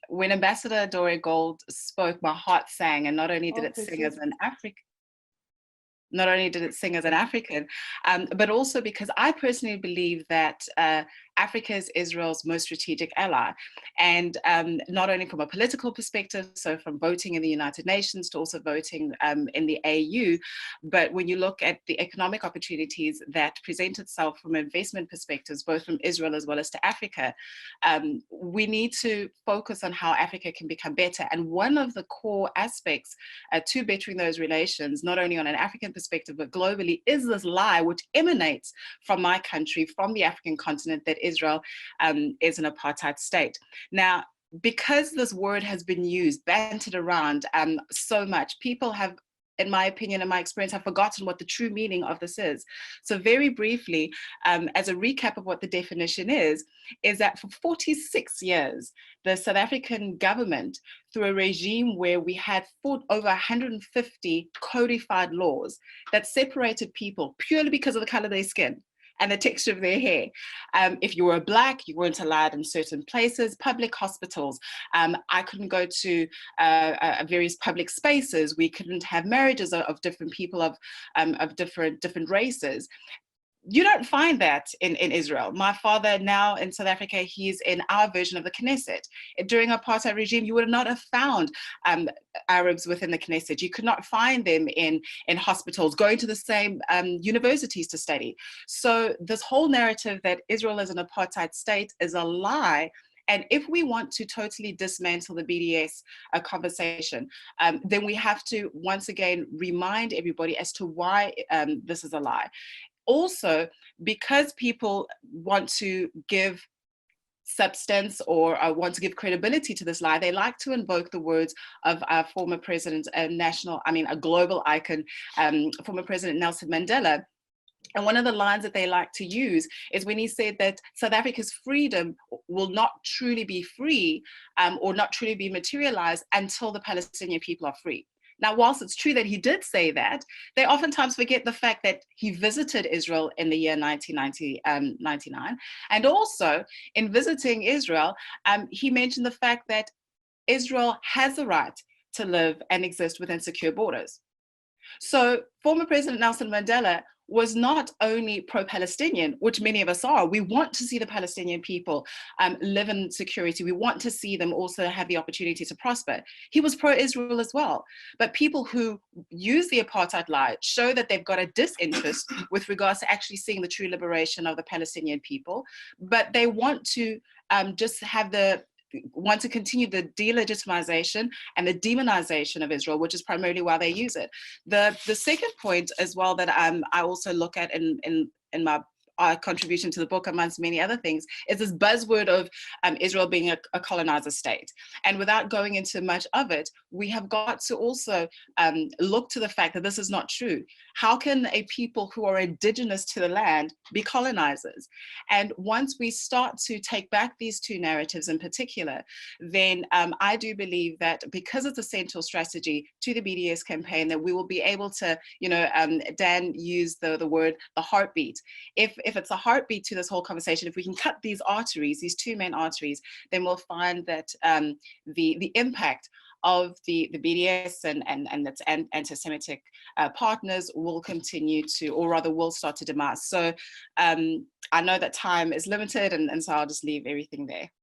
When Ambassador Dore Gold spoke, my heart sang, and not only did it sing Precious. as an African, not only did it sing as an African, but also because I personally believe that Africa is Israel's most strategic ally. And not only from a political perspective, so from voting in the United Nations to also voting in the AU, but when you look at the economic opportunities that present itself from investment perspectives, both from Israel as well as to Africa, we need to focus on how Africa can become better. And one of the core aspects to bettering those relations, not only on an African perspective, but globally, is this lie which emanates from my country, from the African continent, that Israel is an apartheid state. Now, because this word has been used, bantered around so much, people have, in my opinion and my experience, have forgotten what the true meaning of this is. So very briefly, as a recap of what the definition is that for 46 years, the South African government, through a regime where we had over 150 codified laws that separated people purely because of the color of their skin and the texture of their hair. If you were Black, you weren't allowed in certain places, public hospitals. I couldn't go to various public spaces. We couldn't have marriages of different people of different races. You don't find that in Israel. My father now in South Africa, he's in our version of the Knesset. During apartheid regime, you would not have found Arabs within the Knesset. You could not find them in hospitals, going to the same universities to study. So this whole narrative that Israel is an apartheid state is a lie. And if we want to totally dismantle the BDS conversation, then we have to once again remind everybody as to why this is a lie. Also, because people want to give substance or want to give credibility to this lie, they like to invoke the words of our former president, a global icon, former President Nelson Mandela. And one of the lines that they like to use is when he said that South Africa's freedom will not truly be free or not truly be materialized until the Palestinian people are free. Now, whilst it's true that he did say that, they oftentimes forget the fact that he visited Israel in the year 1999. And also, in visiting Israel, he mentioned the fact that Israel has the right to live and exist within secure borders. So former President Nelson Mandela was not only pro-Palestinian, which many of us are. We want to see the Palestinian people live in security. We want to see them also have the opportunity to prosper. He was pro-Israel as well. But people who use the apartheid lie show that they've got a disinterest with regards to actually seeing the true liberation of the Palestinian people. But they want to want to continue the delegitimization and the demonization of Israel, which is primarily why they use it. The second point as well that I also look at in my contribution to the book, amongst many other things, is this buzzword of Israel being a colonizer state. And without going into much of it, we have got to also look to the fact that this is not true. How can a people who are indigenous to the land be colonizers? And once we start to take back these two narratives in particular, then I do believe that because it's a central strategy to the BDS campaign, that we will be able to, Dan used the word, the heartbeat. If it's a heartbeat to this whole conversation, if we can cut these arteries, these two main arteries, then we'll find that the impact of the BDS and its anti-Semitic partners will continue to, or rather will start to demise. So I know that time is limited, and so I'll just leave everything there.